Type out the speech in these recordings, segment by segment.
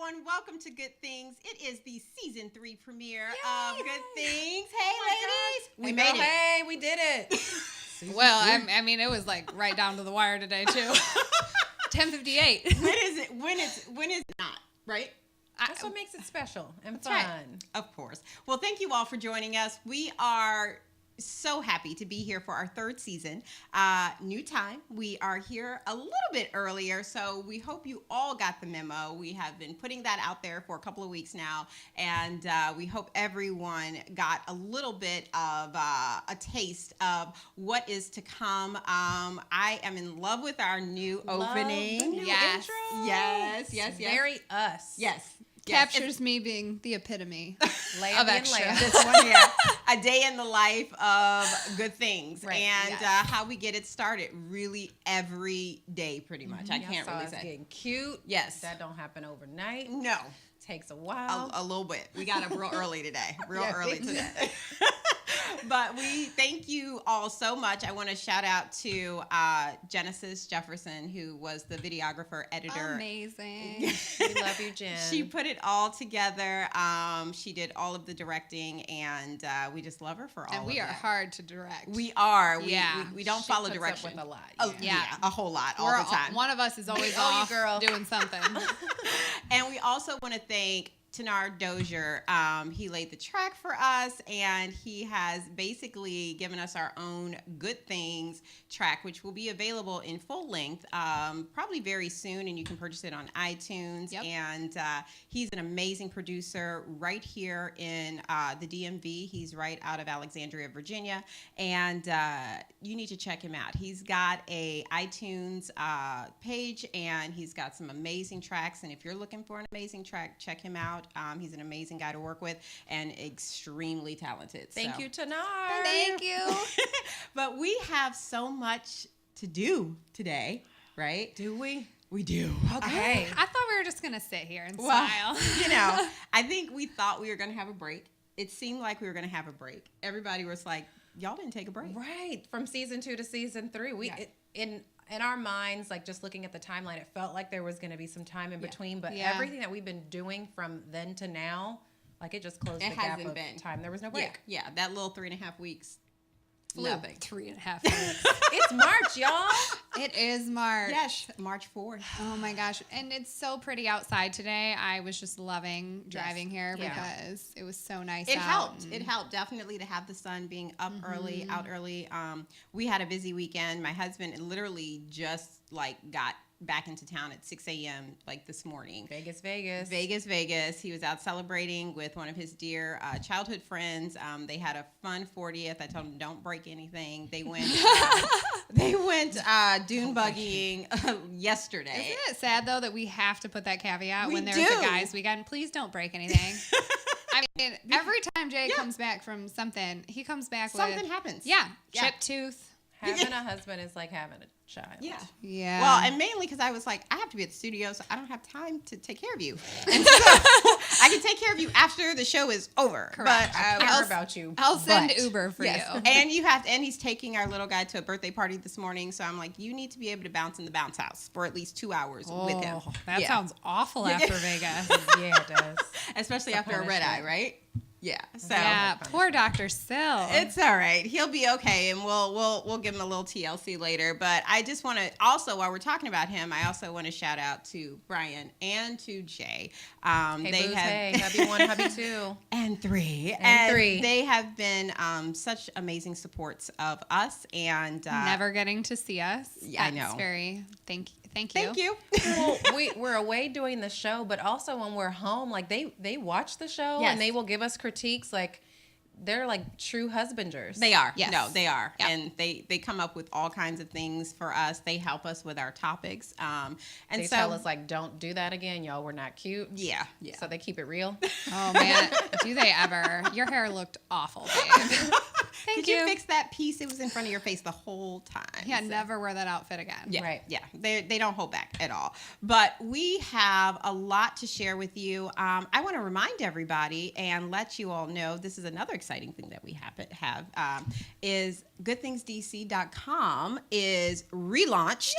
everyone. Welcome to Good Things. It is the season 3 premiere of Good Things. Hey, ladies. We made it. Hey, we did it. Well, I mean, it was like right down to the wire today, too. 10:58. When is it? When is it not, right? That's what makes it special and fun. Right. Of course. Well, thank you all for joining us. We are so happy to be here for our 3rd season. New time. We are here a little bit earlier, so we hope you all got the memo. We have been putting that out there for a couple of weeks now, and we hope everyone got a little bit of a taste of what is to come. I am in love with our new opening. The new Yes. intro. Yes. Very us. Yes. Captures me being the epitome of extra. This one here, a day in the life of Good Things, Right. and Yes. how we get it started. Really, every day, pretty much. I can't really say. Getting cute. Yes. That don't happen overnight. No, Takes a while. a little bit. We got up real early today. Yeah, Early we did. today. But we thank you all so much. I want to shout out to Genesis Jefferson, who was the videographer, editor. Amazing. We love you, Jen. She put it all together. She did all of the directing, and we just love her for all of it. And we are hard to direct. We are. Yeah. We don't She follow puts up direction. with a lot. Yeah, a whole lot all We're the time. One of us is always Oh, you off girl. doing something. And we also want to thank Tanar Dozier. He laid the track for us, and he has basically given us our own Good Things track, which will be available in full length probably very soon, and you can purchase it on iTunes. Yep. And he's an amazing producer right here in the DMV. He's right out of Alexandria, Virginia, and you need to check him out. He's got a iTunes page, and he's got some amazing tracks, and if you're looking for an amazing track, check him out. He's an amazing guy to work with and extremely talented. Thank So. you, Tanar. Thank you. But we have so much to do today, right? Do we? We do. Okay. I thought we were just going to sit here and Well, smile. I think we thought we were going to have a break. It seemed like we were going to have a break. Everybody was like, y'all didn't take a break. Right. From season 2 to season 3. Yeah. In our minds, like just looking at the timeline, it felt like there was going to be some time in between, but Yeah. everything that we've been doing from then to now, like it just closed It the gap hasn't of been. time. There was no break. Yeah, that little 3.5 weeks. Flew Nothing. 3.5 weeks. It's March, y'all. It is March. Yes, March 4th. Oh my gosh. And it's so pretty outside today. I was just loving driving here Yeah. because it was so nice It out. helped. It helped definitely to have the sun being up early, out early. We had a busy weekend. My husband literally just got back into town at 6 a.m. this morning. Vegas. Vegas. He was out celebrating with one of his dear childhood friends. They had a fun 40th. I told him don't break anything. They went dune buggying yesterday. Isn't it sad though that we have to put that caveat We when there's do. a guys weekend? Please don't break anything. I mean, every time Jay comes back from something, he comes back Something with happens. Yeah, Yeah. chipped tooth. Having a husband is like having a child. Yeah. Yeah. Well, and mainly because I was like, I have to be at the studio, so I don't have time to take care of you. And so I can take care of you after the show is over. Correct. But I care about you. I'll send but- Uber for yes. you. And you have to, and he's taking our little guy to a birthday party this morning. So I'm like, you need to be able to bounce in the bounce house for at least 2 hours with him. Oh, that Yeah. sounds awful after Vegas. Yeah, it does. Especially It's a after a red eye, punishment. right? Yeah. So Yeah, poor Dr. Sill. it's all right. He'll be okay, and we'll give him a little TLC later. But I just want to also, while we're talking about him, I also want to shout out to Brian and to Jay. Hey, They booze, have hey, hubby 1, hubby 2. and 3. And 3. They have been such amazing supports of us, and Never getting to see us. Yeah, I That's know. very thank you. Thank you. Well, we're away doing the show, but also when we're home, like they watch the show Yes. and they will give us critiques. Like they're like true husbanders. They are. Yes. No, they are. Yep. And they come up with all kinds of things for us. They help us with our topics. And They so tell us like, don't do that again, y'all. We're not cute. yeah. So they keep it real. Oh man, do they ever? Your hair looked awful, babe. Thank Could you fix that piece? It was in front of your face the whole time. Yeah, So- never wear that outfit again. Yeah, Right. Yeah, they don't hold back at all. But we have a lot to share with you. I want to remind everybody and let you all know this is another exciting thing that we have is goodthingsdc.com is relaunched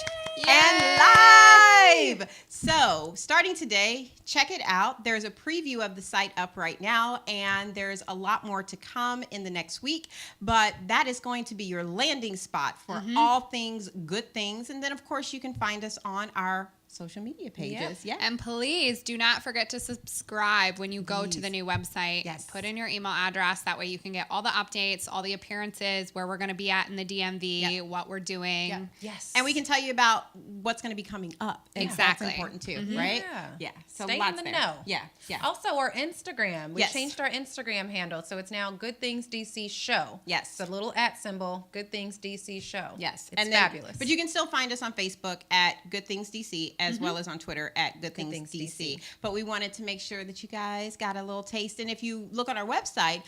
and live. So, starting today, check it out. There's a preview of the site up right now, and there's a lot more to come in the next week. But that is going to be your landing spot for all things Good Things. And then, of course, you can find us on our social media pages. Yep. Yeah. And please do not forget to subscribe when you go to the new website. Yes. Put in your email address. That way you can get all the updates, all the appearances, where we're going to be at in the DMV, what we're doing. Yep. Yes. And we can tell you about what's going to be coming up. Exactly. That's important too, right? Yeah. So Stay lots in the there. know. Yeah. Yeah. Also, our Instagram. We Yes. changed our Instagram handle, so it's now Good Things DC Show. Yes. It's a little @ symbol, Good Things DC Show. Yes. It's then, fabulous. But you can still find us on Facebook at Good Things DC as well as on Twitter at Good Things Things DC. DC. But we wanted to make sure that you guys got a little taste. And if you look on our website,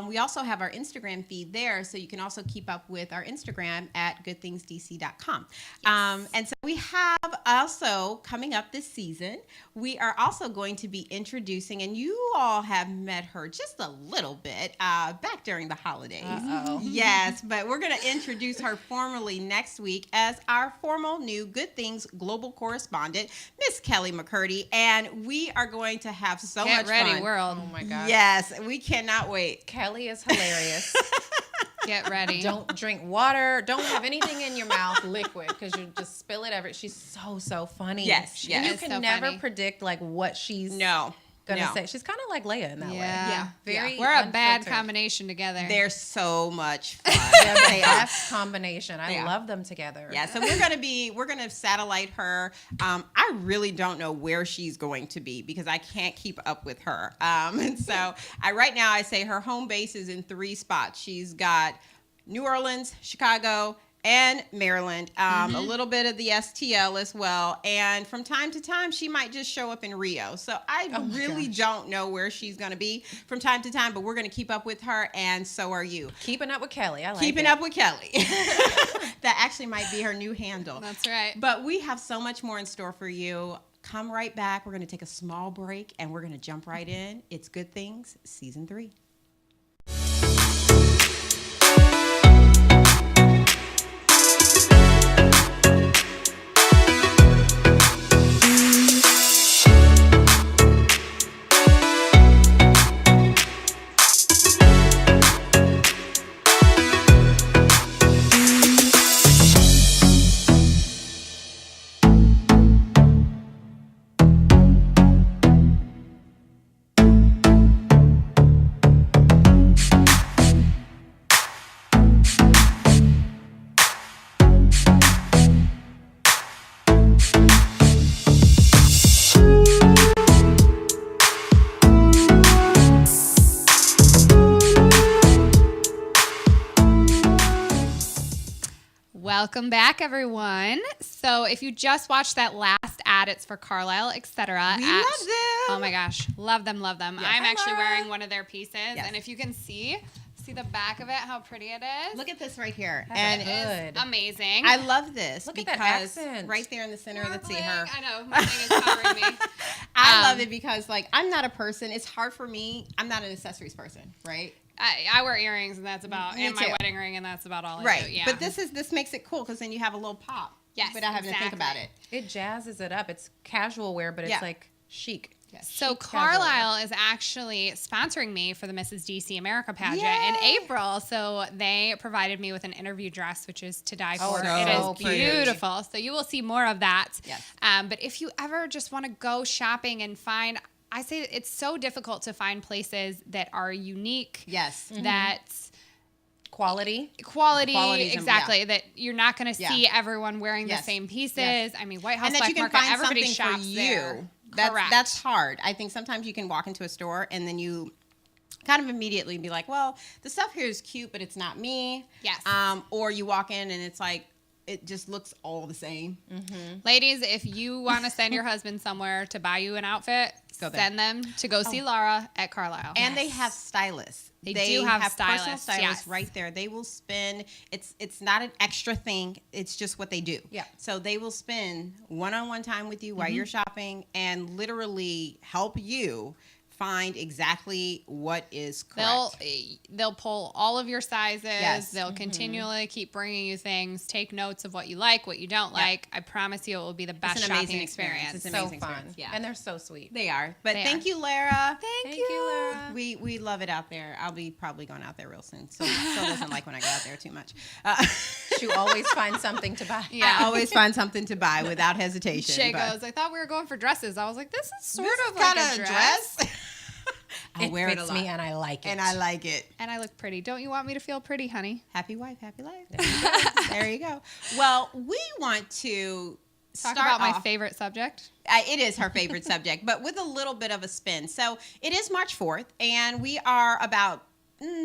we also have our Instagram feed there. So you can also keep up with our Instagram at goodthingsdc.com. And so we have also coming up this season, we are also going to be introducing, and you all have met her just a little bit back during the holidays. Uh-oh. Yes, but we're going to introduce her formally next week as our formal new Good Things global correspondent, Miss Kelly McCurdy, and we are going to have so Get much ready, fun. world. Oh my gosh. Yes, we cannot wait. Kelly is hilarious. Get ready. Don't drink water. Don't have anything in your mouth liquid because you just spill it every. She's so funny. Yes, And yes. you It's can so never funny. predict like what she's No. gonna no. say. She's kind of like Leia in that way. Yeah. Very. We're a bad unfiltered. combination together. They're so much fun. They're the They are. best combination. I They are. love them together. Yeah, so we're gonna satellite her. I really don't know where she's going to be because I can't keep up with her. And so right now I say her home base is in 3 spots. She's got New Orleans, Chicago, and Maryland, a little bit of the STL as well. And from time to time, she might just show up in Rio. So I really don't know where she's going to be from time to time, but we're going to keep up with her, and so are you. Keeping up with Kelly. I like Keeping it. up with Kelly. That actually might be her new handle. That's right. But we have so much more in store for you. Come right back. We're going to take a small break, and we're going to jump right in. It's Good Things, Season 3. Welcome back, everyone. So if you just watched that last ad, it's for Carlisle, etc. We love them. Oh my gosh, love them, love them. Yes. I'm actually Hello. wearing one of their pieces, Yes. and if you can see the back of it, how pretty it is. Look at this right here. That's And good. It's amazing. I love this Look at because that accent. right there in the center, let's see Sparkling. her. I know, my thing is covering me. I love it because, like, I'm not a person. It's hard for me. I'm not an accessories person, right? I wear earrings, and that's about, Me and my too. wedding ring, and that's about all I Right. do. Yeah. But this makes it cool because then you have a little pop. Yes, Without having to think about it. exactly. It jazzes it up. It's casual wear, but it's Yeah. like chic. So Chic Carlisle is actually sponsoring me for the Mrs. DC America pageant in Yay! April. So they provided me with an interview dress, which is to die Oh, for. so It is pretty. beautiful. So you will see more of that. Yes. But if you ever just want to go shopping and find, I say it's so difficult to find places that are unique. Yes. That Quality. quality, Quality's exactly. That you're not going to Yeah. see everyone wearing Yes. the same pieces. Yes. I mean, White House And that Black you can Market, find everybody something shops for there. you. Correct. That's hard. I think sometimes you can walk into a store and then you kind of immediately be like, well, the stuff here is cute, but it's not me. Yes. Or you walk in and it's like, it just looks all the same. Ladies, if you want to send your husband somewhere to buy you an outfit, Go there. send them to go see Laura at Carlisle. And they have stylists. They do have personal stylists, stylists yes. right there. They will spend. It's not an extra thing. It's just what they do. Yeah. So they will spend one-on-one time with you while you're shopping and literally help you find exactly what is correct. They'll pull all of your sizes. Yes. They'll continually keep bringing you things. Take notes of what you like, what you don't like. I promise you, it will be the best an shopping amazing experience. experience. It's an So amazing fun. experience. Yeah. And they're so sweet. They are. But They thank are. you, Lara. Thank you, Lara. We love it out there. I'll be probably going out there real soon. So doesn't like when I go out there too much. You always find something to buy. Yeah. I always find something to buy without hesitation. Shay but goes, I thought we were going for dresses. I was like, this is sort this of is like kinda a dress. I wear it a fits lot. me and I like it. And I like it. And I look pretty. Don't you want me to feel pretty, honey? Happy wife, happy life. There you go. Well, we want to Talk start about my off- favorite subject. It is her favorite subject, but with a little bit of a spin. So it is March 4th, and we are about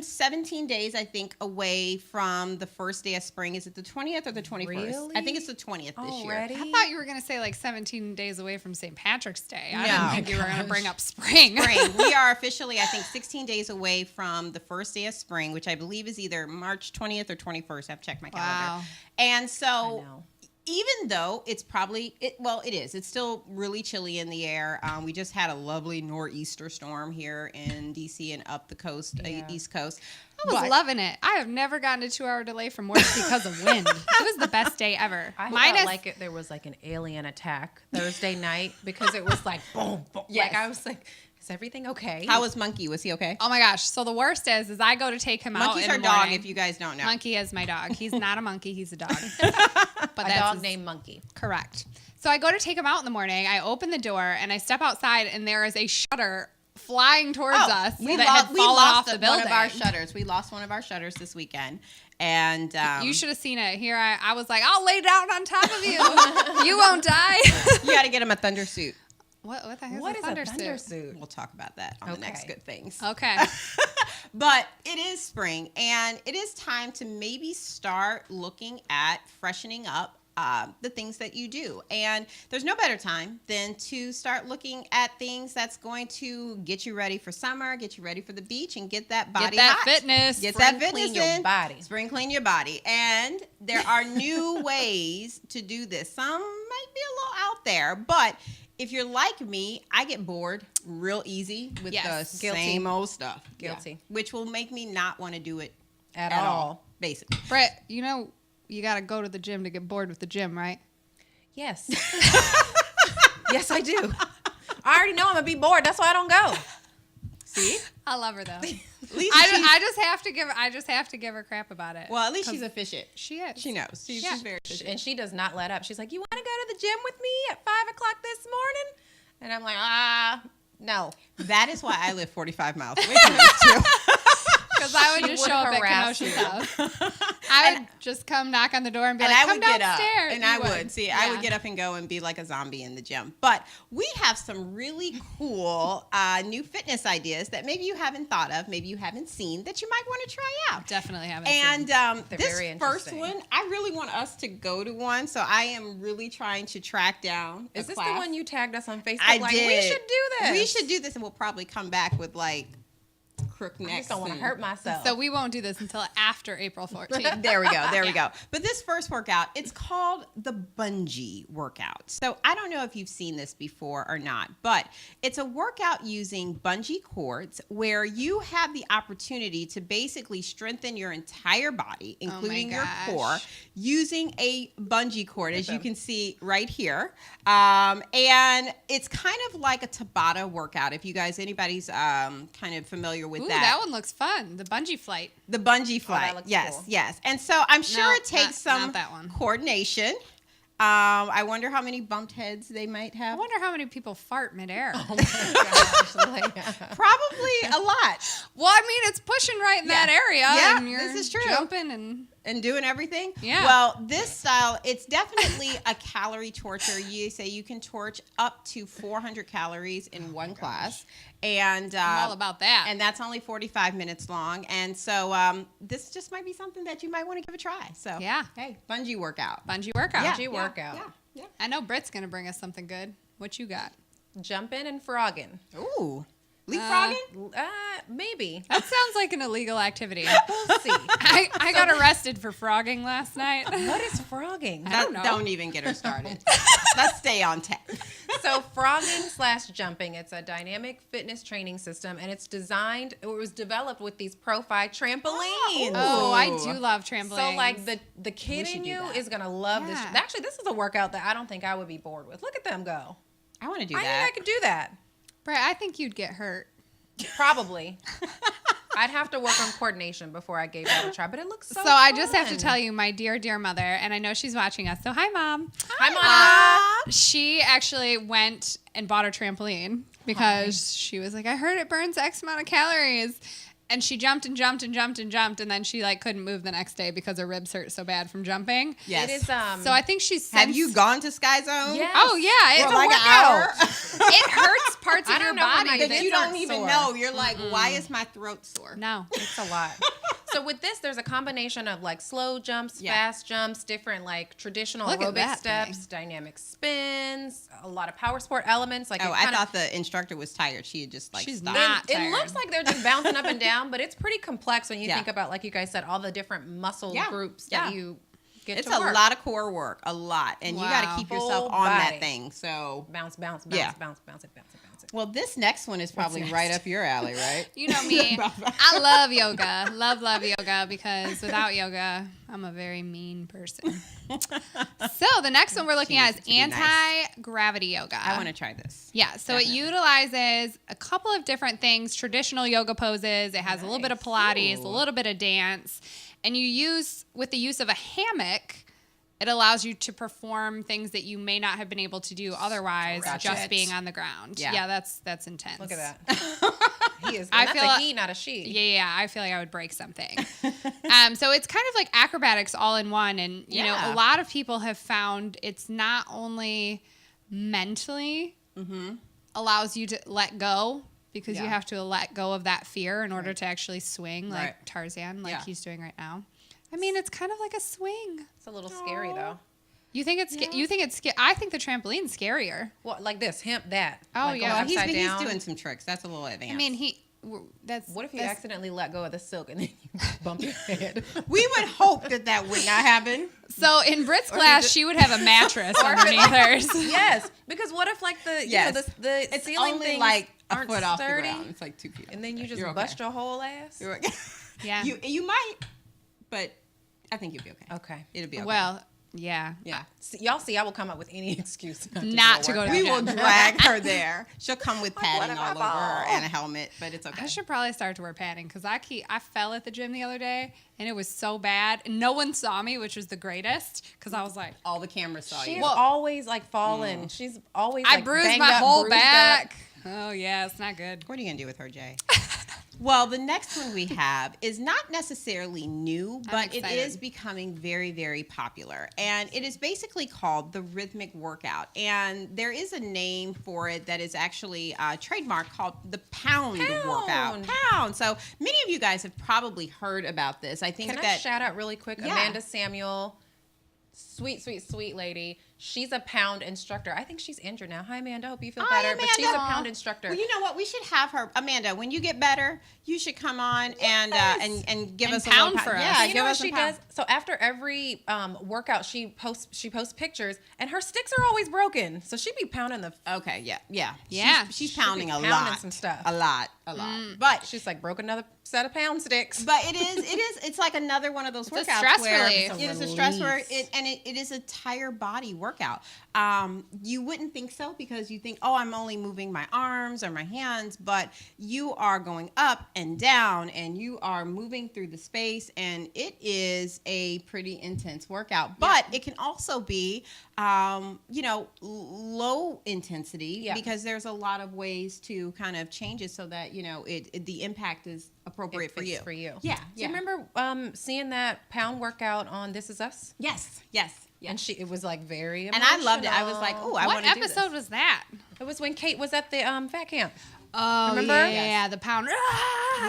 17 days, I think, away from the first day of spring. Is it the 20th or the 21st? Really? I think it's the 20th this year. Already? I thought you were going to say like 17 days away from St. Patrick's Day. I No. didn't think you were going to bring up spring. Spring. We are officially, I think, 16 days away from the first day of spring, which I believe is either March 20th or 21st. I've checked my calendar. Wow. And I so know. even though it's probably, it is. It's still really chilly in the air. We just had a lovely nor'easter storm here in D.C. and up the coast, Yeah. East Coast. I was loving it. I have never gotten a 2-hour delay from work because of wind. It was the best day ever. I Minus, felt like there was like an alien attack Thursday night because it was like boom, boom. Yes. Like I was like, is everything okay? How was Monkey? Was he okay? oh my gosh. So the worst is I go to take him out Monkey's in our the dog, morning. if you guys don't know. Monkey is my dog. He's not a monkey. He's a dog. But a that's dog his- named Monkey. Correct. So I go to take him out in the morning. I open the door and I step outside and there is a shutter flying towards us we that had fallen off the building. one of our shutters. We lost one of our shutters this weekend. And You should have seen it. Here I was like, I'll lay down on top of you. You won't die. you got to get him a thunder suit. What the heck What is is a a thunder thunder suit? suit? We'll talk about that on the next Okay. Good Things. Okay. But it is spring, and it is time to maybe start looking at freshening up the things that you do. And there's no better time than to start looking at things that's going to get you ready for summer, get you ready for the beach, and get that body Get that hot. fitness. Get Spring that fitness clean your in. body. Spring clean your body. And there are new ways to do this. Some might be a little out there, but if you're like me, I get bored real easy with Yes, the guilty. same old stuff. Guilty. Which will make me not want to do it At at all. all, basically. Brett, you know you got to go to the gym to get bored with the gym, right? Yes. Yes, I do. I already know I'm gonna be bored. That's why I don't go. See? I love her though. At least I just have to give her crap about it. well, at least she's efficient. She is. She knows. She's very efficient. And she does not let up. She's like, "You want to go to the gym with me at 5 o'clock this morning?" And I'm like, no. That is why I live 45 miles away from this too. Because I would She just would show up at harass Kenosha's you. house. I would just come knock on the door and be And like, I come would get up. downstairs. And You I would. See, I would Yeah. get up and go and be like a zombie in the gym. But we have some really cool new fitness ideas that maybe you haven't thought of, maybe you haven't seen, that you might want to try out. Definitely haven't And seen. They're this very first interesting. one, I really want us to go to one. So I am really trying to track down. Is a this class. the one you tagged us on Facebook? I like, did. we should do this. We should do this, and we'll probably come back with like crook I necks. just don't want to and- hurt myself. So we won't do this until after April 14th. There we go. There we go. But this first workout, it's called the bungee workout. So I don't know if you've seen this before or not, but it's a workout using bungee cords where you have the opportunity to basically strengthen your entire body, including your gosh. core, using a bungee cord, as you them. can see right here. And it's kind of like a Tabata workout. If you guys, anybody's kind of familiar with Ooh, that. that one looks fun. The bungee flight. The bungee flight. looks Yes, cool. yes. And so I'm sure No, it takes not some that one. coordination. I wonder how many bumped heads they might I have. wonder how many people fart midair. oh my gosh. Like, Probably a lot. Well, I mean, it's pushing right in that area. Yeah, and you're this is true. Jumping and And doing everything. Yeah. Well, this style, it's definitely a calorie torture. You say you can torch up to 400 calories in one class. And I'm all about that. and that's only 45 minutes long. And so this just might be something that you might want to give a try. So Yeah. hey, bungee workout. Bungee workout. Yeah, Bungee yeah, workout. Yeah. I know Britt's going to bring us something good. What you got? jumping and frogging. Ooh. Leapfrogging? Maybe. That sounds like an illegal activity. We'll see. I got arrested for frogging last night. What is frogging? I don't know. Don't even get her started. Let's stay on tech. So frogging/jumping, it's a dynamic fitness training system, and it was developed with these Pro-Fi trampolines. Oh, I do love trampolines. So like the kid should in do you that. is gonna love this. Yeah. Actually, this is a workout that I don't think I would be bored with. Look at them go. I want to do I that. think I could do that. Brett, I think you'd get hurt. Probably. I'd have to work on coordination before I gave that a try, but it looks so So I just have to fun. tell you, my dear, dear mother, and I know she's watching us. So hi, Mom. Hi, Mama. She actually went and bought a trampoline because she was like, I heard it burns X amount of calories. And she jumped and jumped and jumped and jumped, and then she like couldn't move the next day because her ribs hurt so bad from jumping. Yes. It is. So I think she's. Have you gone to Sky Zone? Yes. Oh yeah, it's For a like an workout. hour? It hurts parts I of your don't know how body my That They you don't aren't even sore. know. You're like, why is my throat sore? No. It's a lot. So with this, there's a combination of like slow jumps, Yeah. fast jumps, different like traditional Look at aerobic that steps, thing. dynamic spins, a lot of power sport elements. Like Oh, it I kinda- thought the instructor was tired. She had just like She's stopped. not. It tired. looks like they're just bouncing up and down, but it's pretty complex when you Yeah. think about, like you guys said, all the different muscle Yeah. groups Yeah. that you get It's to a work. lot of core work, a lot, and you got to Wow. keep yourself Full on body. that thing. So, Bounce, bounce, bounce, Yeah. bounce, bounce it, bounce it, bounce it. well, this next one is probably next? right up your alley, right? You know me. I love yoga. Love yoga because without yoga, I'm a very mean person. So the next one we're looking at is Jeez, to be nice. anti-gravity yoga. I want to try this. Yeah, so Definitely. it utilizes a couple of different things, traditional yoga poses. It has a little bit of Pilates, Ooh. a little bit of dance. And with the use of a hammock, it allows you to perform things that you may not have been able to do otherwise Stretch just it. being on the ground. Yeah. Yeah, that's intense. Look at that. He is. I And that's feel a like- he, not a she. Yeah, I feel like I would break something. So it's kind of like acrobatics all in one. And, you know, Yeah. a lot of people have found it's not only mentally allows you to let go because you Yeah. have to let go of that fear in order to actually swing like Right. Tarzan, like Yeah. he's doing right now. I mean, it's kind of like a swing. It's a little scary though. You think it's you think it's I think the trampoline's scarier. Well, like this, hemp that. Oh, like, yeah. go He's upside down. doing some tricks. That's a little advanced. I mean, that's What if you that's- accidentally let go of the silk and then you bump your head? we would hope that would not happen. So in Britt's class, she would have a mattress underneath hers. Yes, because what if like the Yes. the It's ceiling only things like a aren't foot off sturdy, the ground. It's like 2 feet. off and then the you ground. just You're okay. bust your whole ass? You're okay. Yeah. You might, but I think you'll be okay. Okay. It'll be okay. Well, yeah. yeah. Y'all see, I will come up with any excuse Not to go to We the will gym. drag her there. She'll come with Like, padding what all am over I her ball? and a helmet, but it's okay. I should probably start to wear padding because I fell at the gym the other day and it was so bad. And no one saw me, which was the greatest because I was like, All the cameras saw She's you. always like falling. She's always I like, bruised banged my up, whole bruised up. back. Oh, yeah, it's not good. What are you going to do with her, Jay? Well, the next one we have is not necessarily new, but it excited. is becoming very, very popular. And it is basically called the rhythmic workout. And there is a name for it that is actually trademarked called the pound workout. Pound. So many of you guys have probably heard about this. I think Can I that shout out really quick? Yeah. Amanda Samuel, sweet, sweet, sweet lady. She's a pound instructor. I think she's injured now. Hi, Amanda. Hope you feel Hi, better. But she's a Amanda. pound instructor. Well, you know what? We should have her, Amanda. When you get better, you should come on and give And us a pound little for us. Yeah, you give know what us some she pound. does? So after every workout, she posts pictures, and her sticks are always broken. So she'd be pounding the. Okay, yeah. Yeah. She's She'd be pounding a pounding lot. some stuff. A lot. But She's like broke another set of pound sticks. it's like another one of those It's a workouts stress where relief. it is a stress where it is a entire body workout. You wouldn't think so because you think, oh, I'm only moving my arms or my hands, but you are going up and down and you are moving through the space, and it is a pretty intense workout. But it can also be low intensity because there's a lot of ways to kind of change it so that the impact is appropriate for you. For you. Yeah. Do you remember seeing that pound workout on This Is Us? Yes. And it was like very And I loved it. I was like, oh, I What want to do this. episode was that? It was when Kate was at the fat camp. Oh, Remember? yeah, the pound.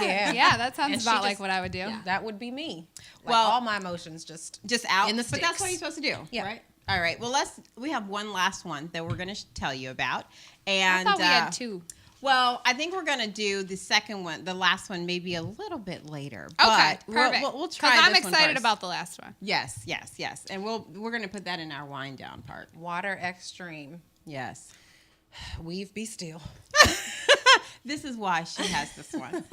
Yeah. Yeah, that sounds And she about like just- what I would do. That would be me. Like, Well- all my emotions just out in the but that's what sticks. you're supposed to do. Yeah. Right. All right. Well, we have one last one that we're going to tell you about. I And thought we had two. Well, I think we're gonna do the second one, the last one, maybe a little bit later. Okay, But perfect. We'll try. Because I'm this one excited first. about the last one. Yes, and we're gonna put that in our wind down part. Water extreme. Yes. Weave be still. This is why she has this one.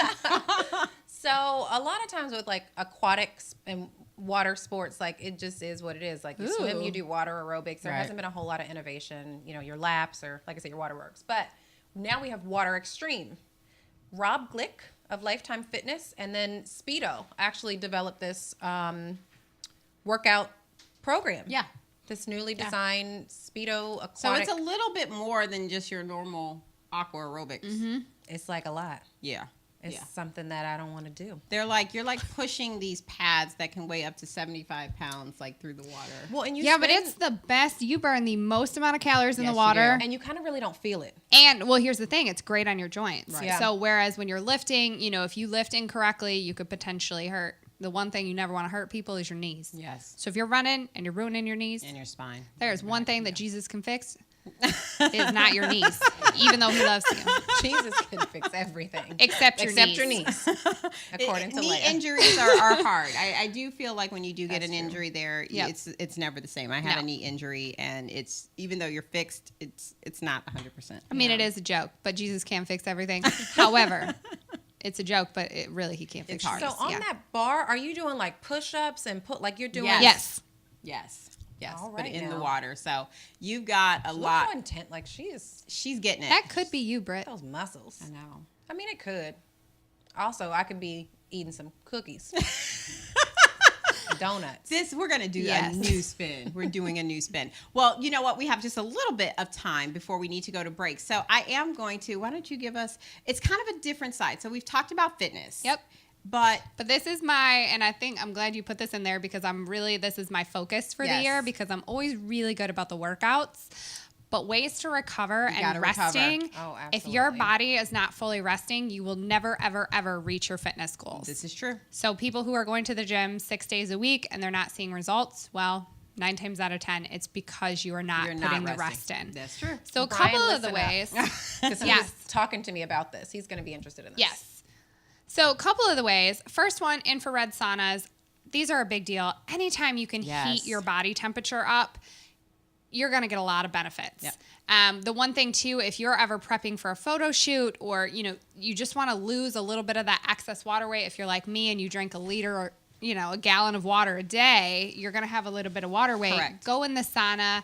So a lot of times with like aquatics and water sports, like it just is what it is. Like you swim, Ooh. you do water aerobics. There Right. hasn't been a whole lot of innovation, your laps or like I said, your water works. But now we have water extreme. Rob Glick of Lifetime Fitness and then Speedo actually developed this workout program. Yeah. This newly designed Speedo aquatic. So it's a little bit more than just your normal aqua aerobics. Mm-hmm. It's like a lot. Yeah. It's Yeah. something that I don't want to do. You're like pushing these pads that can weigh up to 75 pounds like through the water. Well, and you Yeah, but spend- it's the best. You burn the most amount of calories in Yes, the you water. do. and you kind of really don't feel it. And well, here's the thing: it's great on your joints. Right. Yeah. So whereas when you're lifting, if you lift incorrectly, you could potentially hurt. The one thing you never want to hurt people is your knees. Yes. So if you're running and you're ruining your knees, And your spine. there's one thing that Jesus can fix. Is not your knees, even though he loves you. Jesus can fix everything Except your except knees. your knees, according to knee Leia. injuries are hard. I do feel like when you do get That's an true. injury there, Yep. it's never the same. I had No. a knee injury, and it's even though you're fixed, it's not 100%. I mean, Yeah. it is a joke, but Jesus can fix everything. However, it's a joke, but he can't fix It's hard. your So knees. on Yeah. that bar, are you doing like push-ups and you're doing? Yes. Yes. Yes, All but right in the now. water. So you've got a Look lot. how intent, like she is. She's getting it. That could be you, Britt. Those muscles. I know. I mean, it could. Also, I could be eating some cookies, donuts. We're gonna do Yes. a new spin. We're doing a new spin. Well, you know what? We have just a little bit of time before we need to go to break. So I am going to. Why don't you give us? It's kind of a different side. So we've talked about fitness. Yep. But But this is and I think I'm glad you put this in there because this is my focus for the Yes. year because I'm always really good about the workouts. But ways to recover and gotta recover. resting. Oh, If your absolutely. body is not fully resting, you will never, ever, ever reach your fitness goals. this is true. So people who are going to the gym 6 days a week and they're not seeing results, well, 9 times out of 10, it's because you are not You're putting not the rest resting. in. That's true. So a Brian, couple of the listen up. ways. Because he Yes. was talking to me about this. He's going to be interested in this. Yes. So a couple of the ways. First one, infrared saunas. These are a big deal. Anytime you can Yes. heat your body temperature up, you're going to get a lot of benefits. Yep. The one thing too, if you're ever prepping for a photo shoot or, you just want to lose a little bit of that excess water weight. If you're like me and you drink a liter or, a gallon of water a day, you're going to have a little bit of water weight. Correct. Go in the sauna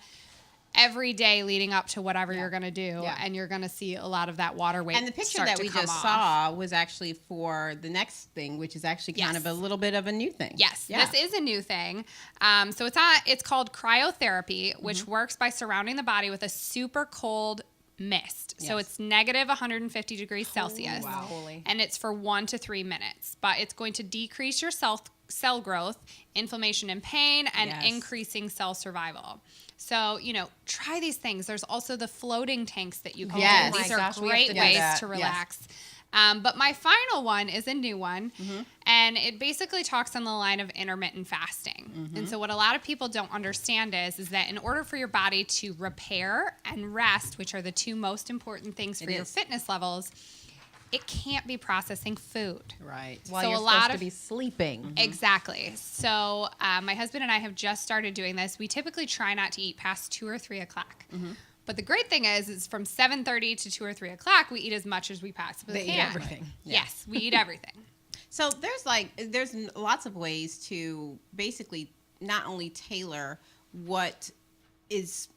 every day leading up to whatever you're going to do. Yeah. And you're going to see a lot of that water weight. And the picture start that to we come just off. saw was actually for the next thing, which is actually kind Yes. of a little bit of a new thing. Yes, Yeah. this is a new thing. So it's called cryotherapy, which works by surrounding the body with a super cold mist. So Yes. it's negative 150 degrees Celsius. wow. Holy. And it's for 1 to 3 minutes. But it's going to decrease your cell growth, inflammation and pain, and Yes. increasing cell survival. So, try these things. There's also the floating tanks that you can Yes. do. Oh These my are gosh, we have great to do ways that. to Yes. relax. But my final one is a new one, and it basically talks on the line of intermittent fasting. And so what a lot of people don't understand is that in order for your body to repair and rest, which are the two most important things for It your is. fitness levels, it can't be processing food. Right. While So you're a lot supposed to of- be sleeping. Exactly. So my husband and I have just started doing this. We typically try not to eat past 2 or 3 o'clock. But the great thing is from 7:30 to 2 or 3 o'clock, we eat as much as we possibly They eat can. everything. Yes, we eat everything. So there's lots of ways to basically not only tailor what is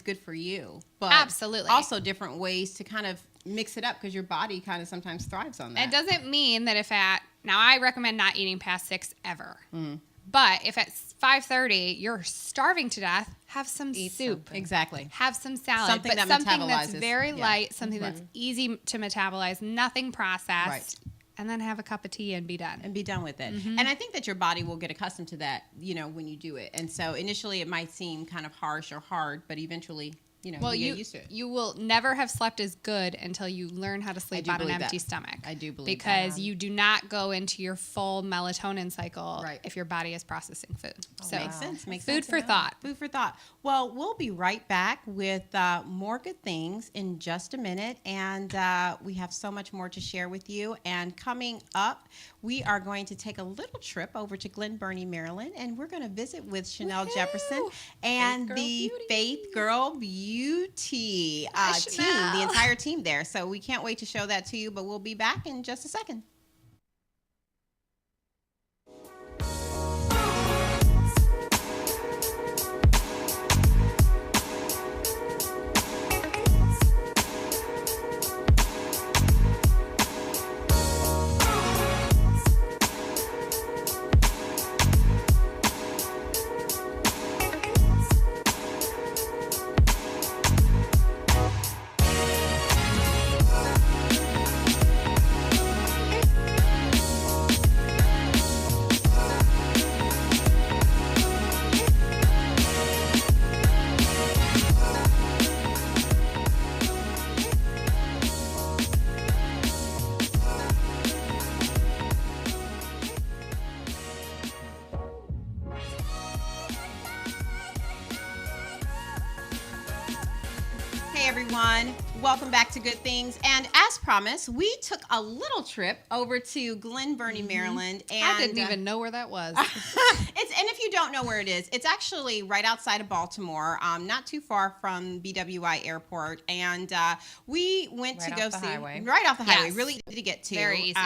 good for you, but Absolutely. also different ways to kind of mix it up because your body kind of sometimes thrives on that. It doesn't mean that now I recommend not eating past 6 ever. Mm. But if at 5:30 you're starving to death, have some Eat soup. something. Exactly. Have some salad, Something but that something that's metabolizes. very Yeah. light, something that's easy to metabolize, nothing processed, Right. and then have a cup of tea and be done. And be done with it. And I think that your body will get accustomed to that, when you do it. And so initially it might seem kind of harsh or hard, but eventually Well, you get used to it. you will never have slept as good until you learn how to sleep do on an believe empty that. stomach. I do believe because that. you do not go into your full melatonin cycle Right. if your body is processing food. So Makes sense. Makes food sense. for thought. Food for thought. Well, we'll be right back with more good things in just a minute. And we have so much more to share with you. And coming up, we are going to take a little trip over to Glen Burnie, Maryland. And we're going to visit with Chanel Jefferson and the Faith Girl Beauty team, the entire team there. So we can't wait to show that to you. But we'll be back in just a second. Hey everyone, welcome back to Good Things. And as promised, we took a little trip over to Glen Burnie, Maryland. And I didn't even know where that was. and if you don't know where it is, it's actually right outside of Baltimore, not too far from BWI Airport. And we went Right to go off the see highway. right off the highway, Yes. really easy to get to. Very easy.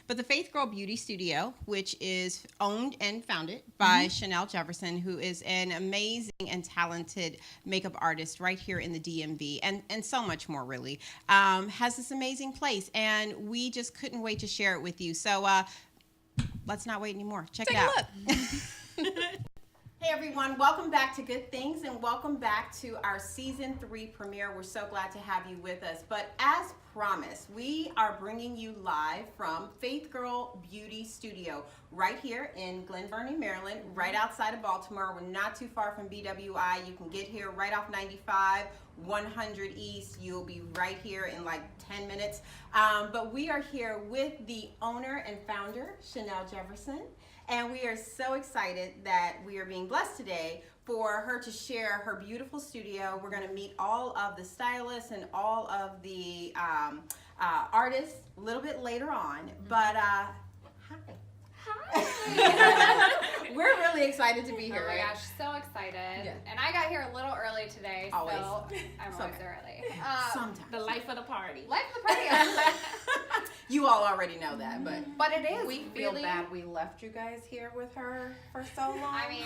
But the Faith Girl Beauty Studio, which is owned and founded by Chanel Jefferson, who is an amazing and talented makeup artist right here in the DMV, and so much more really, has this amazing place, and we just couldn't wait to share it with you. So let's not wait anymore. Check it out. Hey everyone, welcome back to Good Things and welcome back to our season 3 premiere. We're so glad to have you with us. But as promised, we are bringing you live from Faith Girl Beauty Studio right here in Glen Burnie, Maryland, right outside of Baltimore. We're not too far from BWI. You can get here right off 95, 100 East. You'll be right here in like 10 minutes. But we are here with the owner and founder, Chanel Jefferson. And we are so excited that we are being blessed today for her to share her beautiful studio. We're going to meet all of the stylists and all of the artists a little bit later on. But hi. We're really excited to be here. Oh my right? gosh, so excited. Yeah. And I got here a little early today, Always. so I'm It's always okay. early. Sometimes. The life of the party. Life of the party. You all already know that, but But it is We feel really, bad we left you guys here with her for so long. I mean,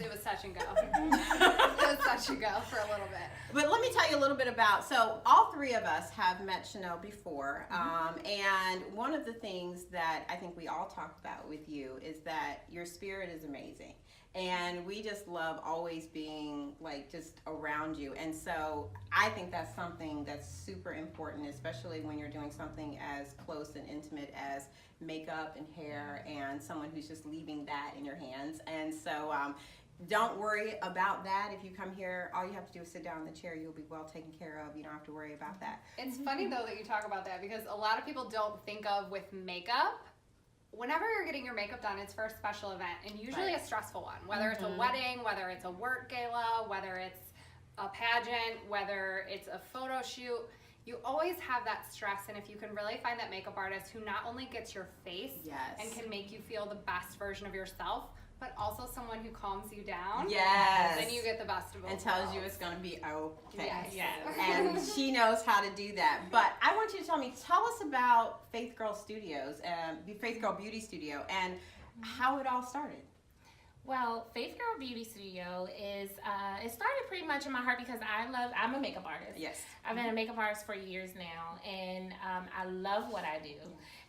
it was touch and go. It was touch and go for a little bit. But let me tell you a little bit about, so all three of us have met Chanel before, and one of the things that I think we all talked about with you is that your spirit is amazing. And we just love always being like just around you. And so I think that's something that's super important, especially when you're doing something as close and intimate as makeup and hair and someone who's just leaving that in your hands. And so don't worry about that. If you come here, all you have to do is sit down in the chair. You'll be well taken care of. You don't have to worry about that. It's funny though that you talk about that because a lot of people don't think of with makeup. Whenever you're getting your makeup done, it's for a special event and usually Right. a stressful one. Whether it's a wedding, whether it's a work gala, whether it's a pageant, whether it's a photo shoot, you always have that stress. And if you can really find that makeup artist who not only gets your face Yes. and can make you feel the best version of yourself, but also someone who calms you down, Yes. then you get the best of both And tells you worlds. it's going to be okay. Yes. Yes. And she knows how to do that. But I want you to tell us about Faith Girl Studios, Faith Girl Beauty Studio, and how it all started. Well, Faith Girl Beauty Studio is, it started pretty much in my heart because I'm a makeup artist. Yes. I've been a makeup artist for years now, and I love what I do.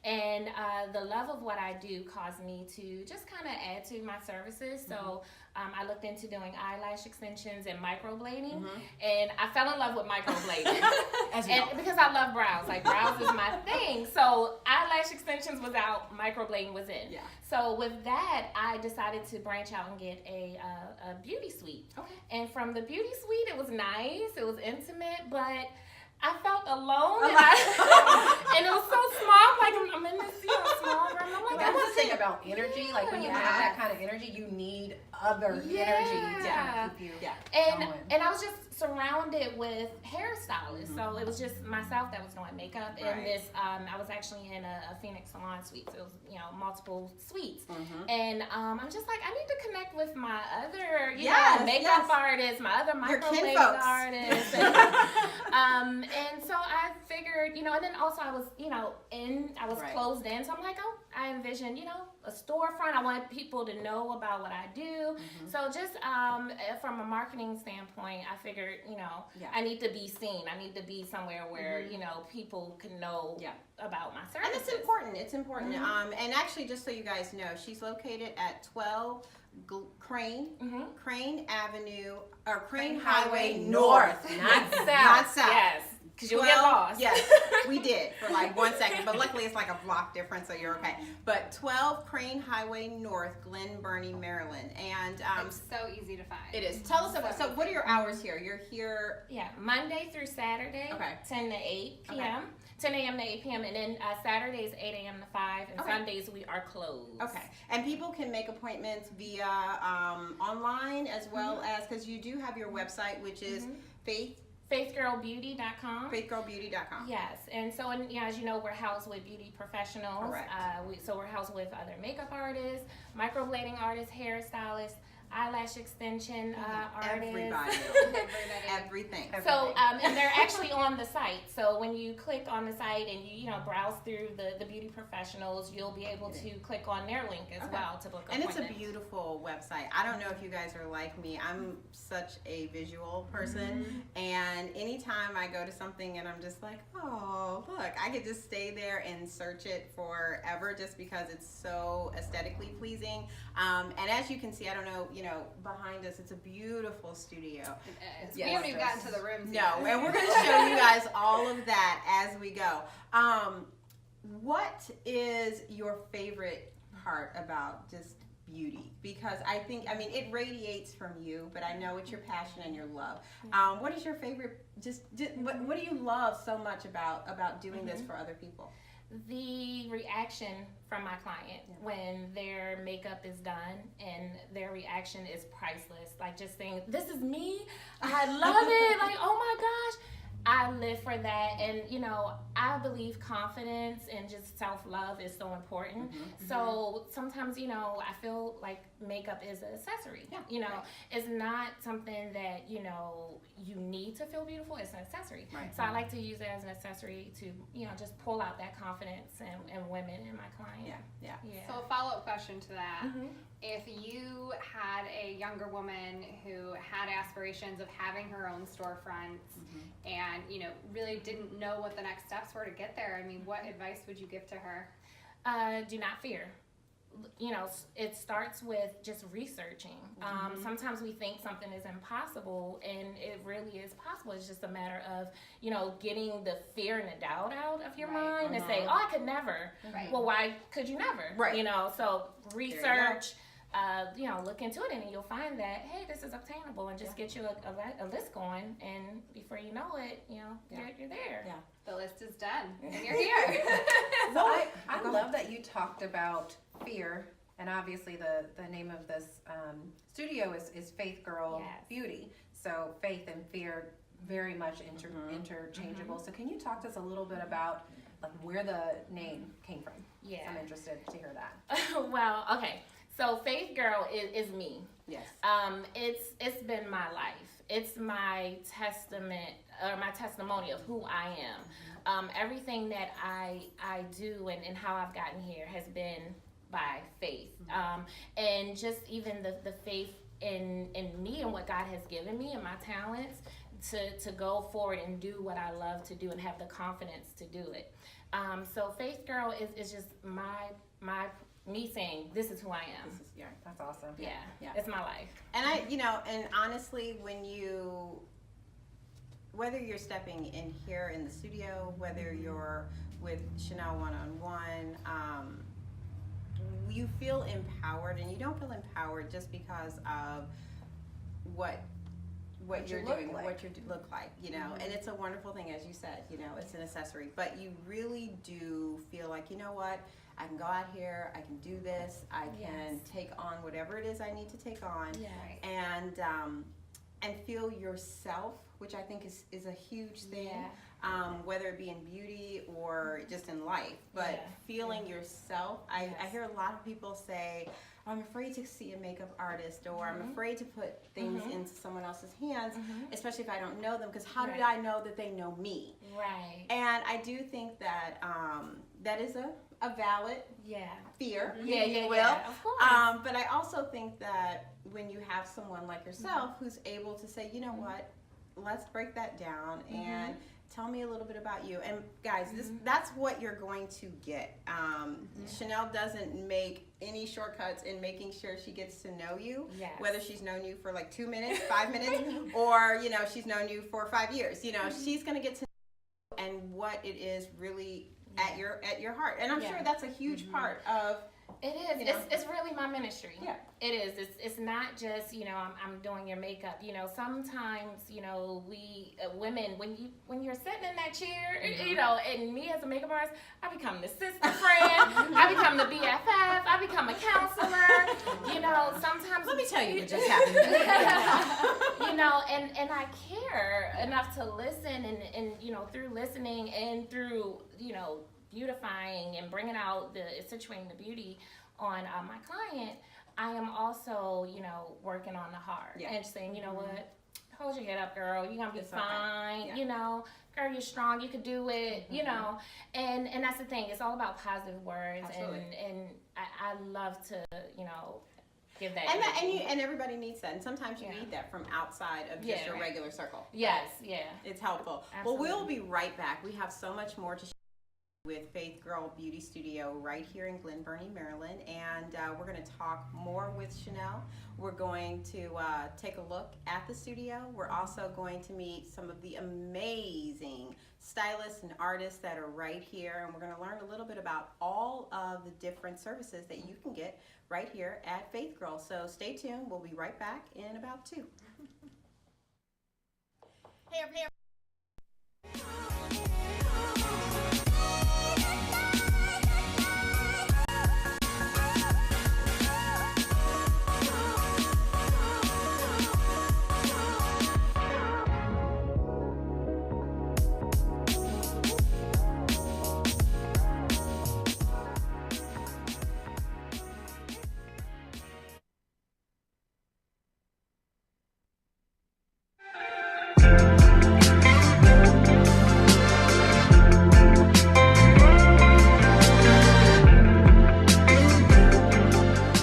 And the love of what I do caused me to just kind of add to my services. So I looked into doing eyelash extensions and microblading, and I fell in love with microblading. Because I love brows. Like, brows is my thing. So eyelash extensions was out, microblading was in. Yeah. So with that, I decided to branch out and get a beauty suite. Okay. And from the beauty suite, it was nice, it was intimate, but I felt alone, and it was so small. Like, I'm in this small room. I'm like, That's the thing about energy. Like, when you have that kind of energy, you need other energy to keep you going. And I was just surrounded with hairstylists, so it was just myself that was doing makeup. And this, I was actually in a Phoenix salon suite, so it was multiple suites. And I'm just like, I need to connect with my other makeup artists, my other microblading artists. And so I figured, and then also I was, I was closed in, so I'm like, oh, I envisioned, a storefront. I wanted people to know about what I do. So just from a marketing standpoint, I figured, I need to be seen. I need to be somewhere where, people can know about my services. And it's important. It's important. And actually, just so you guys know, she's located at 12 Crane Avenue, or Crane Highway North. Not south. Not south. Yes. Because you'll get lost. Yes, we did for like 1 second, but luckily it's like a block difference, so you're okay. But 12 Crane Highway North, Glen Burnie, Maryland, and it's so easy to find. it is. Tell us about. So, what are your hours here? You're here. Yeah, Monday through Saturday, 10 to 8 p.m. Okay. 10 a.m. to 8 p.m. and then Saturdays 8 a.m. to 5, and Sundays we are closed. Okay, and people can make appointments via online as well as, because you do have your website, which is faithgirlbeauty.com. faithgirlbeauty.com. Yes, and so as you know, we're housed with beauty professionals. Correct. So we're housed with other makeup artists, microblading artists, hairstylists, eyelash extension artists. Everybody. Everything. So, and they're actually on the site. So when you click on the site and you browse through the beauty professionals, you'll be able to click on their link as well to book And appointments. it's a beautiful website. I don't know if you guys are like me. I'm such a visual person, and anytime I go to something and I'm just like, oh, look, I could just stay there and search it forever just because it's so aesthetically pleasing. And as you can see, I don't know, behind us, it's a beautiful studio. We haven't even gotten to the rooms yet. No, and we're going to show you guys all of that as we go. What is your favorite part about just beauty? Because it radiates from you, but I know it's your passion and your love. What is your favorite, what do you love so much about doing this for other people? The reaction from my client when their makeup is done, and their reaction is priceless. Like, just saying, this is me, I love it, like, oh my gosh. I live for that, and I believe confidence and just self-love is so important. So sometimes I feel like makeup is an accessory. It's not something that you need to feel beautiful. It's an accessory. So I like to use it as an accessory to just pull out that confidence in women and my client. Yeah. So a follow-up question to that. If you had a younger woman who had aspirations of having her own storefront and, really didn't know what the next steps were to get there, what advice would you give to her? Do not fear. It starts with just researching. Sometimes we think something is impossible, and it really is possible. It's just a matter of, getting the fear and the doubt out of your mind and say, oh, I could never. Well, why could you never? So research. Look into it, and you'll find that, hey, this is obtainable, and just get you a list going, and before you know it, you're there. Yeah. The list is done, and you're here. So I love that you talked about fear, and obviously the name of this studio is Faith Girl Beauty. So faith and fear very much interchangeable. So can you talk to us a little bit about where the name came from? Yeah. I'm interested to hear that. Well, okay. So Faith Girl is me. Yes. It's been my life. It's my testament, or my testimony of who I am. Everything that I do and how I've gotten here has been by faith. And just even the faith in me and what God has given me and my talents to go forward and do what I love to do and have the confidence to do it. So Faith Girl is just my me saying, this is who I am. Yeah, that's awesome. Yeah, Yeah. it's my life. And and honestly, whether you're stepping in here in the studio, whether you're with Chanel one-on-one, you feel empowered, and you don't feel empowered just because of what you're doing, what you look like, and it's a wonderful thing, as you said, it's an accessory, but you really do feel like, what, I can go out here, I can do this, I can take on whatever it is I need to take on, and feel yourself, which I think is a huge thing, whether it be in beauty or just in life, but feeling yourself. I hear a lot of people say, I'm afraid to see a makeup artist, or I'm afraid to put things into someone else's hands, especially if I don't know them, because how did I know that they know me? Right. And I do think that that is a valid fear, if you will. Yeah, of course. But I also think that when you have someone like yourself who's able to say, you know what, let's break that down and tell me a little bit about you. And guys, that's what you're going to get. Chanel doesn't make any shortcuts in making sure she gets to know you, whether she's known you for like 2 minutes, 5 minutes, or she's known you for 5 years. She's going to get to know and what it is really at your heart. And I'm sure that's a huge part of it is. It's really my ministry. Yeah. It is. It's not just, I'm doing your makeup. Sometimes, we women, when you're sitting in that chair, and me as a makeup artist, I become the sister friend, I become the BFF, I become a counselor. Sometimes let me tell you what just happened. And I care enough to listen and through listening and through, beautifying and bringing out situating the beauty on my client, I am also, working on the heart and saying, you know what, hold your head up, girl, you're gonna be fine, girl, you're strong, you could do it, and that's the thing, it's all about positive words. Absolutely. and I love to, give that and everybody needs that, and sometimes you need that from outside of just your regular circle. Yes, it's helpful. Absolutely. Well, we'll be right back. We have so much more to share with Faith Girl Beauty Studio right here in Glen Burnie, Maryland, and we're going to talk more with Chanel. We're going to take a look at the studio. We're also going to meet some of the amazing stylists and artists that are right here, and we're going to learn a little bit about all of the different services that you can get right here at Faith Girl. So stay tuned. We'll be right back in about 2. Hey.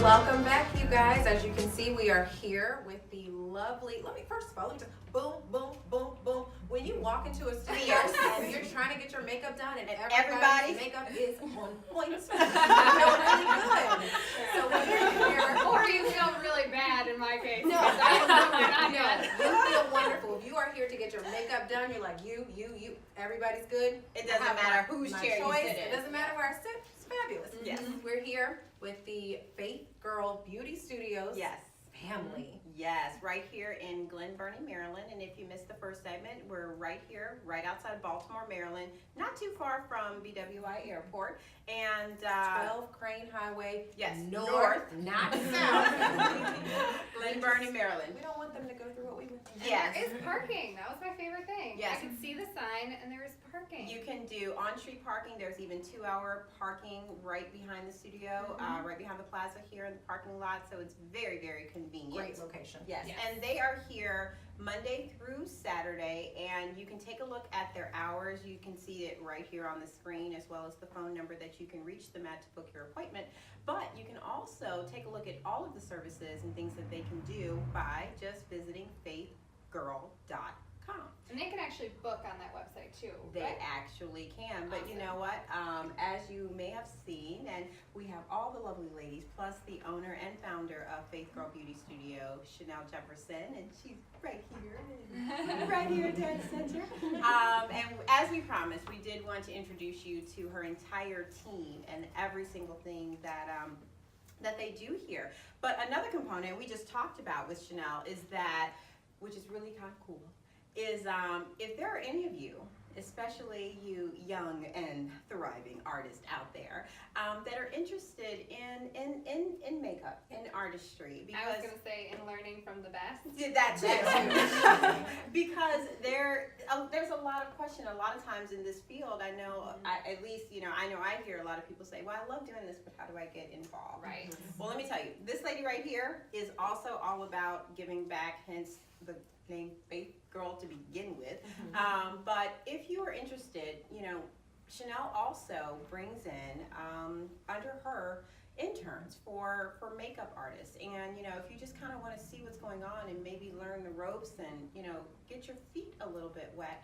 Welcome back, you guys. As you can see, we are here with the lovely, let me just boom, boom, boom, boom. When you walk into a studio and you're trying to get your makeup done and everybody's makeup is on point, you feel really good. So when you're here, Or you feel really bad in my case. no, you feel wonderful. If you are here to get your makeup done, you're like, you, everybody's good. It doesn't matter whose chair you sit in. It doesn't matter where I sit. It's fabulous. Yes. We're here with the Faith Girl Beauty Studios. Yes. Family. Yes, right here in Glen Burnie, Maryland. And if you missed the first segment, we're right here, right outside Baltimore, Maryland, not too far from BWI Airport. And 12 Crane Highway. yes, North, not south. Glen Burnie, Maryland. We don't want them to go through what we went through. Yes. There is parking. That was my favorite thing. Yes. I could see the sign and there was parking. You can do on-street parking. There's even 2-hour parking right behind the studio, right behind the plaza here in the parking lot. So it's very, very convenient. Great location. Yes. And they are here Monday through Saturday, and you can take a look at their hours. You can see it right here on the screen, as well as the phone number that you can reach them at to book your appointment. But you can also take a look at all of the services and things that they can do by just visiting faithgirl.com. And they can actually book on that website too, They right? actually can, but you know what? As you may have seen, and we have all the lovely ladies, plus the owner and founder of Faith Girl Beauty Studio, Chanel Jefferson, and she's right here, dead center. And as we promised, we did want to introduce you to her entire team and every single thing that they do here. But another component we just talked about with Chanel is that, which is really kind of cool, is if there are any of you, especially you young and thriving artists out there, that are interested in makeup, in artistry. Because I was going to say in learning from the best. that too. Because there's a lot of question. A lot of times in this field, I know, at least, I know I hear a lot of people say, well, I love doing this, but how do I get involved? Right. Well, let me tell you, this lady right here is also all about giving back, hence the name Faith Girl to begin with. But if you are interested, Chanel also brings in under her interns for makeup artists, and if you just kind of want to see what's going on and maybe learn the ropes and get your feet a little bit wet,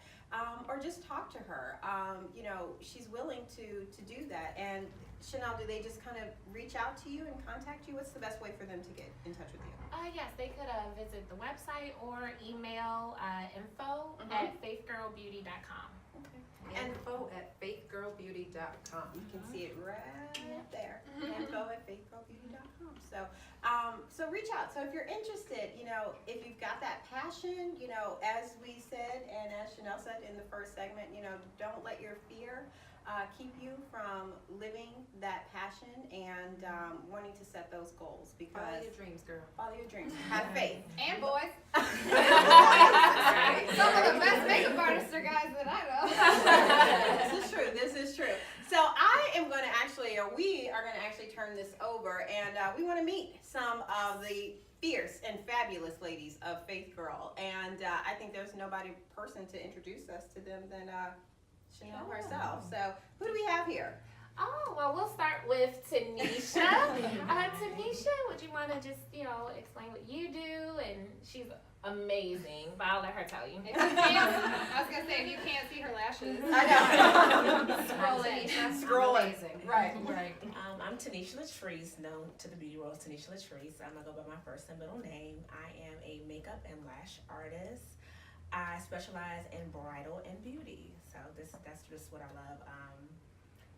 or just talk to her, she's willing to do that. And Chanel, do they just kind of reach out to you and contact you? What's the best way for them to get in touch with you? Yes, they could visit the website or email info@faithgirlbeauty.com. And info@faithgirlbeauty.com. you can see it right there. info@faithgirlbeauty.com. So reach out. So if you're interested, if you've got that passion, as we said and as Chanel said in the first segment, don't let your fear keep you from living that passion and wanting to set those goals. Because Follow your dreams, girl. follow your dreams. Have faith. And boys. Right. Some of the best makeup artists are guys that I know. This is true. So I am going to we are going to actually turn this over, and we want to meet some of the fierce and fabulous ladies of Faith Girl. And I think there's person to introduce us to them than Chanel herself. So who do we have here? Oh, well, we'll start with Tanisha. Tanisha, would you want to just, explain what you do? And she's amazing, but I'll let her tell you. If you can't, I was gonna say, if you can't see her lashes, I know. scroll in. Scroll in. Amazing. Right. I'm Tanisha Latrice, known to the beauty world as Tanisha Latrice. I'm gonna go by my first and middle name. I am a makeup and lash artist. I specialize in bridal and beauty. So that's just what I love.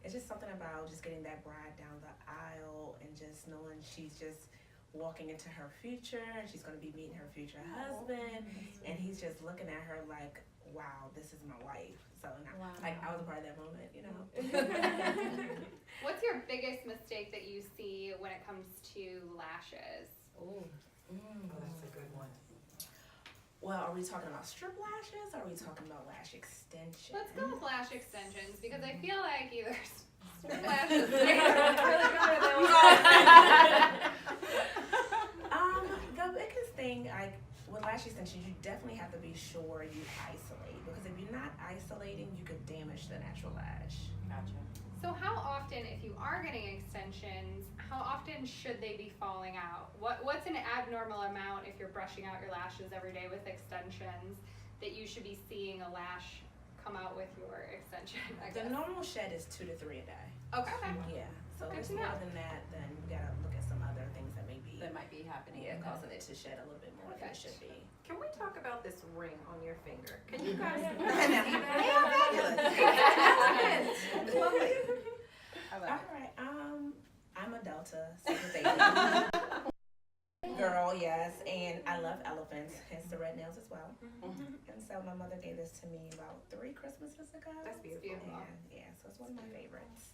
It's just something about just getting that bride down the aisle and just knowing she's just walking into her future and she's going to be meeting her future husband, and he's just looking at her like, wow, this is my wife. So I was a part of that moment, What's your biggest mistake that you see when it comes to lashes? Oh, that's a good one. Well, are we talking about strip lashes or are we talking about lash extensions? Let's go with lash extensions because I feel like either strip lashes. The biggest thing, with lash extensions, you definitely have to be sure you isolate, because if you're not isolating, you could damage the natural lash. Gotcha. So how often, if you are getting extensions, how often should they be falling out? What's an abnormal amount if you're brushing out your lashes every day with extensions that you should be seeing a lash come out with your extension? The normal shed is 2 to 3 a day. Okay. Yeah. So Good if it's to know. more than that, then we gotta look at some other things that may be That might be happening. causing it to shed a little bit more than it should be. Can we talk about this ring on your finger? Can you guys see They are fabulous. that? It's lovely. I love All it. right. I'm a Delta, girl, yes, and I love elephants, hence the red nails as well. And so my mother gave this to me about 3 Christmases ago. That's beautiful. And yeah, so it's one of my favorites.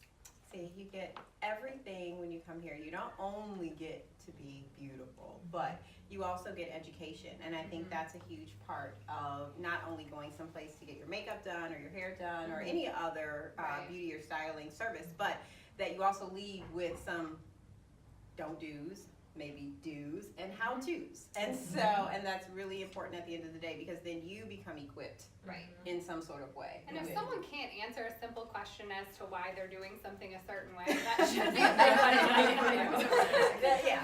See, you get everything when you come here. You don't only get to be beautiful, but you also get education. And I think that's a huge part of not only going someplace to get your makeup done or your hair done or any other Right. beauty or styling service, but that you also leave with some don't do's, maybe do's, and how to's. And and that's really important at the end of the day, because then you become equipped Right. in some sort of way. And if with- someone can't answer a simple question as to why they're doing something a certain way, that should be a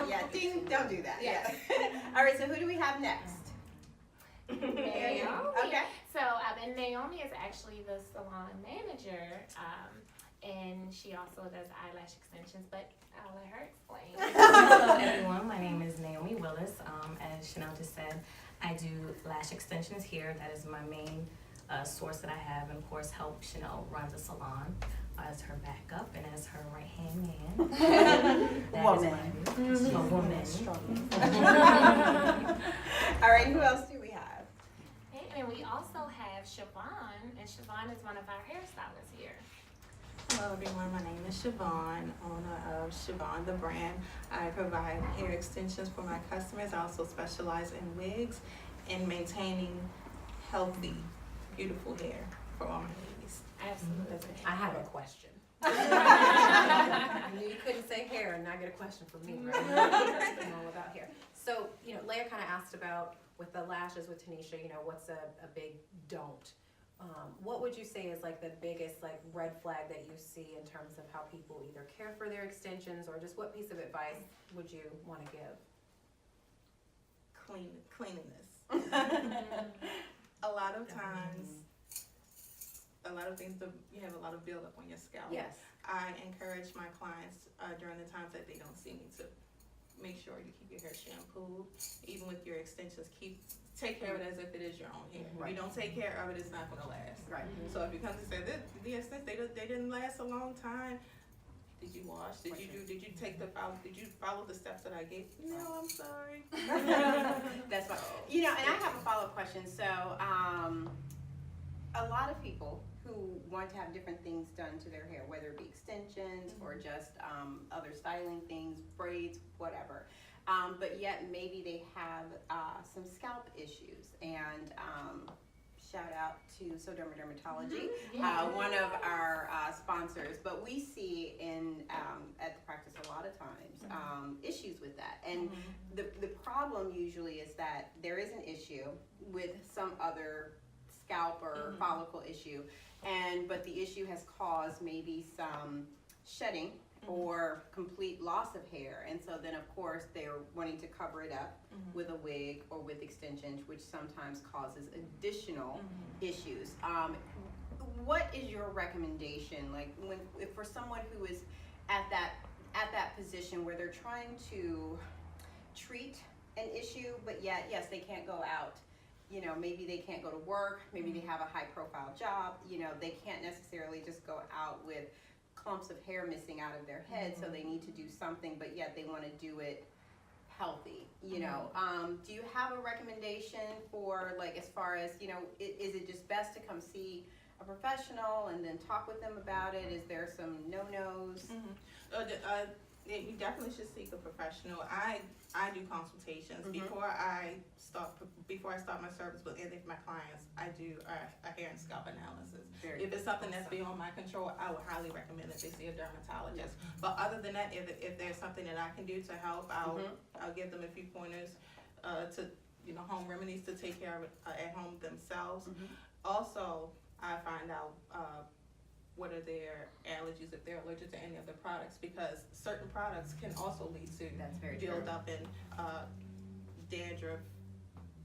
yeah, ding, don't do that. Yeah. Yes. All right, so who do we have next? Mary. Okay. So And Naomi is actually the salon manager, and she also does eyelash extensions, but I'll let her explain. Hello everyone, my name is Naomi Willis. As Chanel just said, I do lash extensions here. That is my main source that I have, and of course help Chanel run the salon as her backup and as her right hand man. A woman. All right, who else do we have? And we also have Siobhan, and Siobhan is one of our hairstylists here. Hello everyone, my name is Siobhan, owner of Siobhan the brand. I provide hair extensions for my customers. I also specialize in wigs and maintaining healthy, beautiful hair for all my ladies. Absolutely. I have a question. I knew you couldn't say hair and not get a question from me, right? Nothing wrong about hair. So, Leah kind of asked about with the lashes with Tanisha, what's a big don't? What would you say is like the biggest like red flag that you see in terms of how people either care for their extensions, or just what piece of advice would you want to give? Cleanliness. A lot of times, a lot of things, you have a lot of buildup on your scalp. Yes. I encourage my clients during the times that they don't see me to make sure you keep your hair shampooed. Even with your extensions, take care of it as if it is your own hair. If you don't take care of it, it's not going to last. Right. So if you come to say the extensions, they didn't last a long time. Did you wash? Did you follow the steps that I gave? No, I'm sorry. That's fine. And I have a follow-up question. So, a lot of people who want to have different things done to their hair, whether it be extensions or just other styling things, braids, whatever. But yet maybe they have some scalp issues. And shout out to So Dermatology, one of our sponsors. But we see at the practice a lot of times issues with that. And the problem usually is that there is an issue with some other scalp or follicle issue, but the issue has caused maybe some shedding or complete loss of hair, and so then of course they're wanting to cover it up with a wig or with extensions, which sometimes causes additional issues. What is your recommendation, like if for someone who is at that position where they're trying to treat an issue, but yet yes, they can't go out, maybe they can't go to work, maybe they have a high profile job, they can't necessarily just go out with clumps of hair missing out of their head, so they need to do something, but yet they want to do it healthy, do you have a recommendation for, like, as far as, is it just best to come see a professional and then talk with them about it? Is there some no-nos? You definitely should seek a professional. I do consultations before I start my service with any of my clients. I do a hair and scalp analysis. If it's something that's beyond my control, I would highly recommend that they see a dermatologist. But other than that, if there's something that I can do to help, I'll give them a few pointers to home remedies to take care of it at home themselves. Also, I find out what are their allergies, if they're allergic to any of the products, because certain products can also lead to build up in dandruff.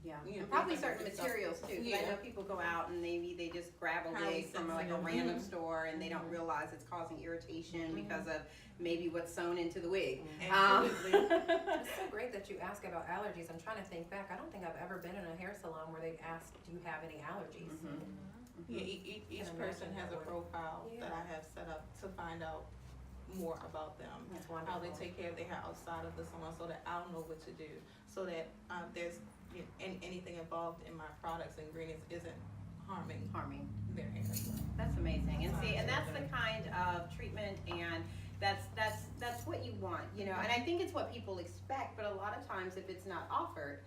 Yeah, and probably certain materials too. Because I know people go out and maybe they just grab a wig from like a random store and they don't realize it's causing irritation because of maybe what's sewn into the wig. It's so great that you ask about allergies. I'm trying to think back. I don't think I've ever been in a hair salon where they've asked, do you have any allergies? Yeah, each person has a profile that I have set up to find out more about them, how they take care of their hair outside of the salon, so that I'll know what to do, so that there's anything involved in my products and ingredients isn't harming their hair. That's amazing, and that's the kind of treatment, and that's what you want, and I think it's what people expect, but a lot of times if it's not offered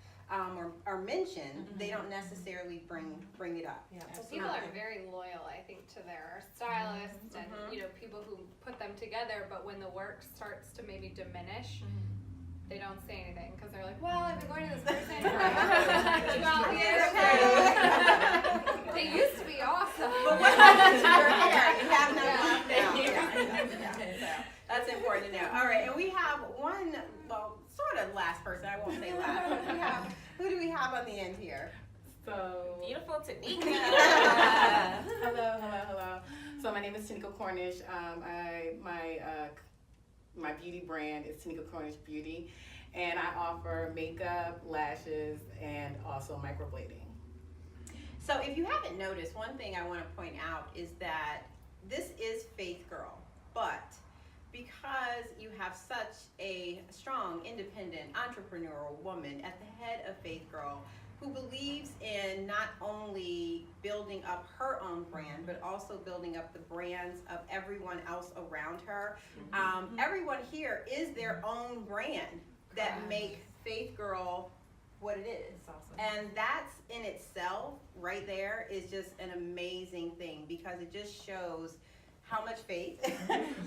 or mentioned, they don't necessarily bring it up. Yeah. Well, people are very loyal, I think, to their stylists and people who put them together. But when the work starts to maybe diminish, they don't say anything because they're like, "Well, I've been going to this person for 12 years. They used to be awesome." But what happened to your hair? You have none left now. So that's important to know. All right, and we have one, sort of last person. I won't say last. But who do we have on the end here? So Beautiful Tanika. hello. So my name is Tanika Cornish. My beauty brand is Tanika Cornish Beauty, and I offer makeup, lashes, and also microblading. So if you haven't noticed, one thing I want to point out is that this is Faith Girl, but because you have such a strong, independent, entrepreneurial woman at the head of Faith Girl, who believes in not only building up her own brand, but also building up the brands of everyone else around her. Everyone here is their own brand that make Faith Girl what it is. And that's in itself, right there, is just an amazing thing, because it just shows how much faith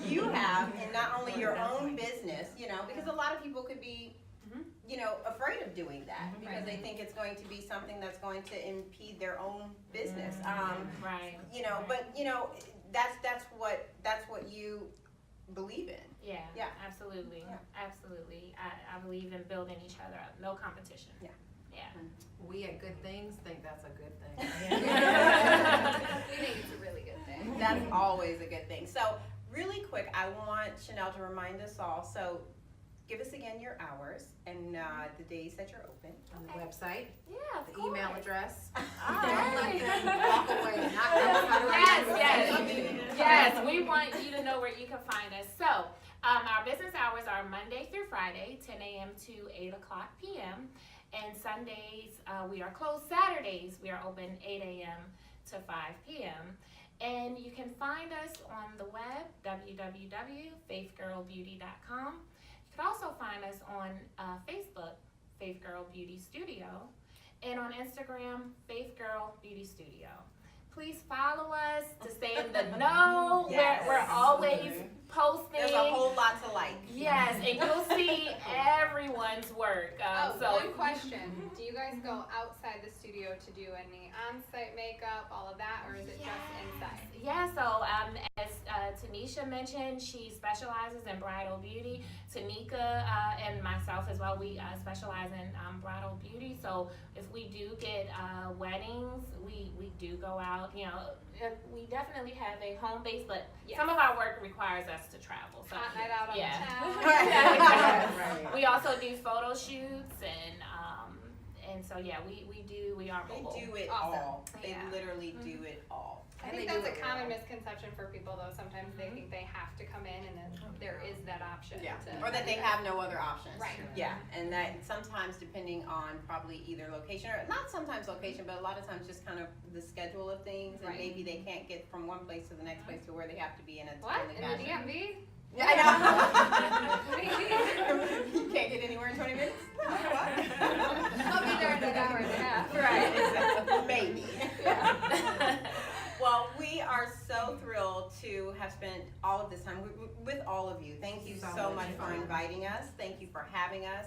you have in not only your own business, you know, because a lot of people could be, you know, afraid of doing that because they think it's going to be something that's going to impede their own business. Right. You know, but you know, that's what you believe in. Yeah. Absolutely. Yeah. Absolutely. I believe in building each other up. No competition. Yeah. We at Good Things think that's a good thing. We think it's a really good thing. That's always a good thing. So really quick, I want Chanel to remind us all. So give us again your hours and the days that you're open. On the website, Yeah, of the course. email address. All Don't let right. them walk away. Not Yes, we want you to know where you can find us. So, our business hours are Monday through Friday, 10 a.m. to 8 o'clock p.m. And Sundays, we are closed. Saturdays, we are open 8 a.m. to 5 p.m. And you can find us on the web, www.faithgirlbeauty.com. You can also find us on Facebook, Faith Girl Beauty Studio, and on Instagram, Faith Girl Beauty Studio. Please follow us to stay in the know. Yes. We're always posting. There's a whole lot to like. Yes, and you'll see everyone's work. One question. Do you guys go outside the studio to do any on-site makeup, all of that, or is it just inside? Yeah, so as Tanisha mentioned, she specializes in bridal beauty. Tanika and myself as well, we specialize in bridal beauty. So if we do get weddings, we do go out. You know, we definitely have a home base, but some of our work requires us to travel. So Hot night out on the town. Exactly. We also do photo shoots and so we are mobile. They do it Awesome. all. They Yeah. literally do it all. I think that's a common misconception for people, though. Sometimes they think they have to come in, and then there is that option. Yeah, to or that they have no other options. Right. Yeah, and that sometimes depending on probably either location, or not sometimes location, but a lot of times just kind of the schedule of things, and Right. maybe they can't get from one place to the next place to where they have to be in a What? timely In the fashion. DMV? Yeah, I know. You can't get anywhere in 20 minutes? I'll be there in an hour and a half. Right, exactly. Maybe. Well, we are so thrilled to have spent all of this time with all of you. Thank you so much for inviting us. Thank you for having us.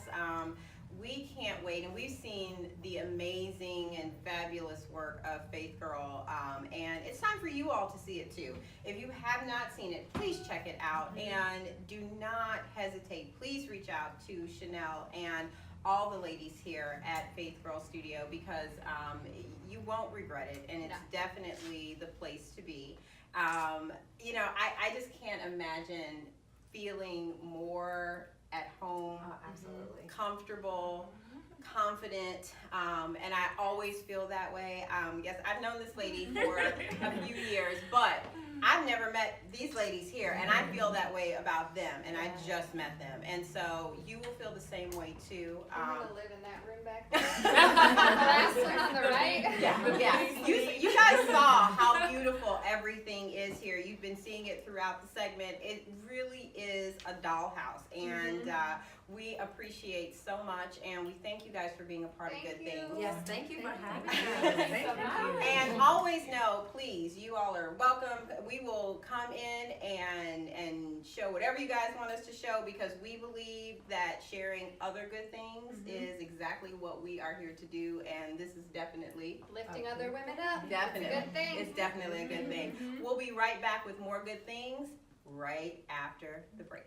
We can't wait, and we've seen the amazing and fabulous work of Faith Girl, and it's time for you all to see it too. If you have not seen it, please check it out, and do not hesitate. Please reach out to Chanel and all the ladies here at Faith Girl Studio, because you won't regret it, and it's definitely the place to be. You know, I just can't imagine feeling more at home, Absolutely. comfortable, confident, and I always feel that way. Yes, I've known this lady for a few years, but I've never met these ladies here, and I feel that way about them, and I just met them, and so you will feel the same way too. I'm gonna live in that room back there. Last one on the right. Yeah. You guys saw how beautiful everything is here. You've been seeing it throughout the segment. It really is a dollhouse, and we appreciate so much, and we thank you guys for being a part of Good Things. Yes, thank you for having us. And always know, please, you all are welcome. We will come in and show whatever you guys want us to show, because we believe that sharing other good things is exactly what we are here to do, and this is definitely Lifting other women up. definitely It's a good thing. It's definitely a good thing. We'll be right back with more good things right after the break.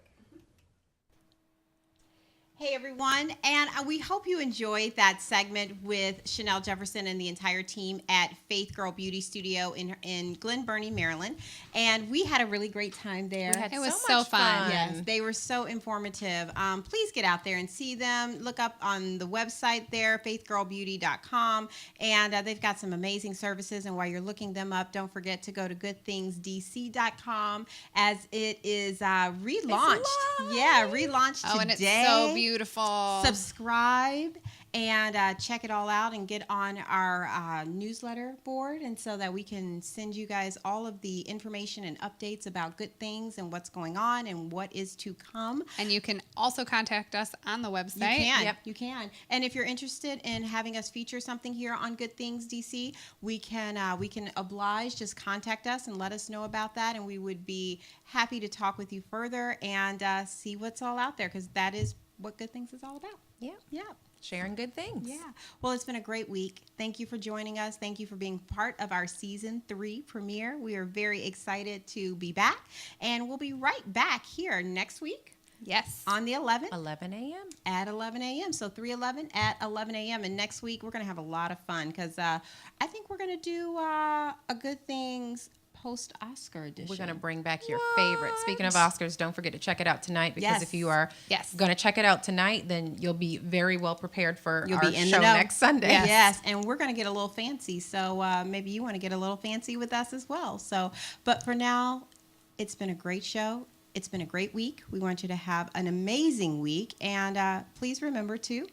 Hey everyone, and we hope you enjoyed that segment with Chanel Jefferson and the entire team at Faith Girl Beauty Studio in Glen Burnie, Maryland. And we had a really great time there. We had It was so so much fun. Yes, they were so informative. Please get out there and see them. Look up on the website there, faithgirlbeauty.com, and they've got some amazing services. And while you're looking them up, don't forget to go to goodthingsdc.com as it is relaunched. Yeah, relaunched today. Oh, and it's so beautiful. Subscribe and check it all out and get on our newsletter board, and so that we can send you guys all of the information and updates about Good Things and what's going on and what is to come. And you can also contact us on the website. You can. Yep. You can. And if you're interested in having us feature something here on Good Things DC, we can oblige. Just contact us and let us know about that, and we would be happy to talk with you further and see what's all out there, because that is what Good Things is all about. Yeah. Yeah. Sharing good things. Yeah. Well, it's been a great week. Thank you for joining us. Thank you for being part of our season 3 premiere. We are very excited to be back, and we'll be right back here next week. Yes. On the 11th. 11 a.m. At 11 a.m. So 3/11 at 11 a.m. And next week we're going to have a lot of fun, because I think we're going to do a Good Things post-Oscar edition. We're going to bring back your favorite. Speaking of Oscars, don't forget to check it out tonight, because Yes. if you are Yes. going to check it out tonight, then you'll be very well prepared for You'll our be in show the know. next Sunday. Yes. And we're going to get a little fancy. So maybe you want to get a little fancy with us as well. So, but for now, it's been a great show. It's been a great week. We want you to have an amazing week. And please remember to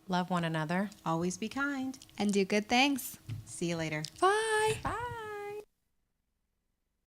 Love one another. always be kind. And do good things. See you later. Bye. Bye.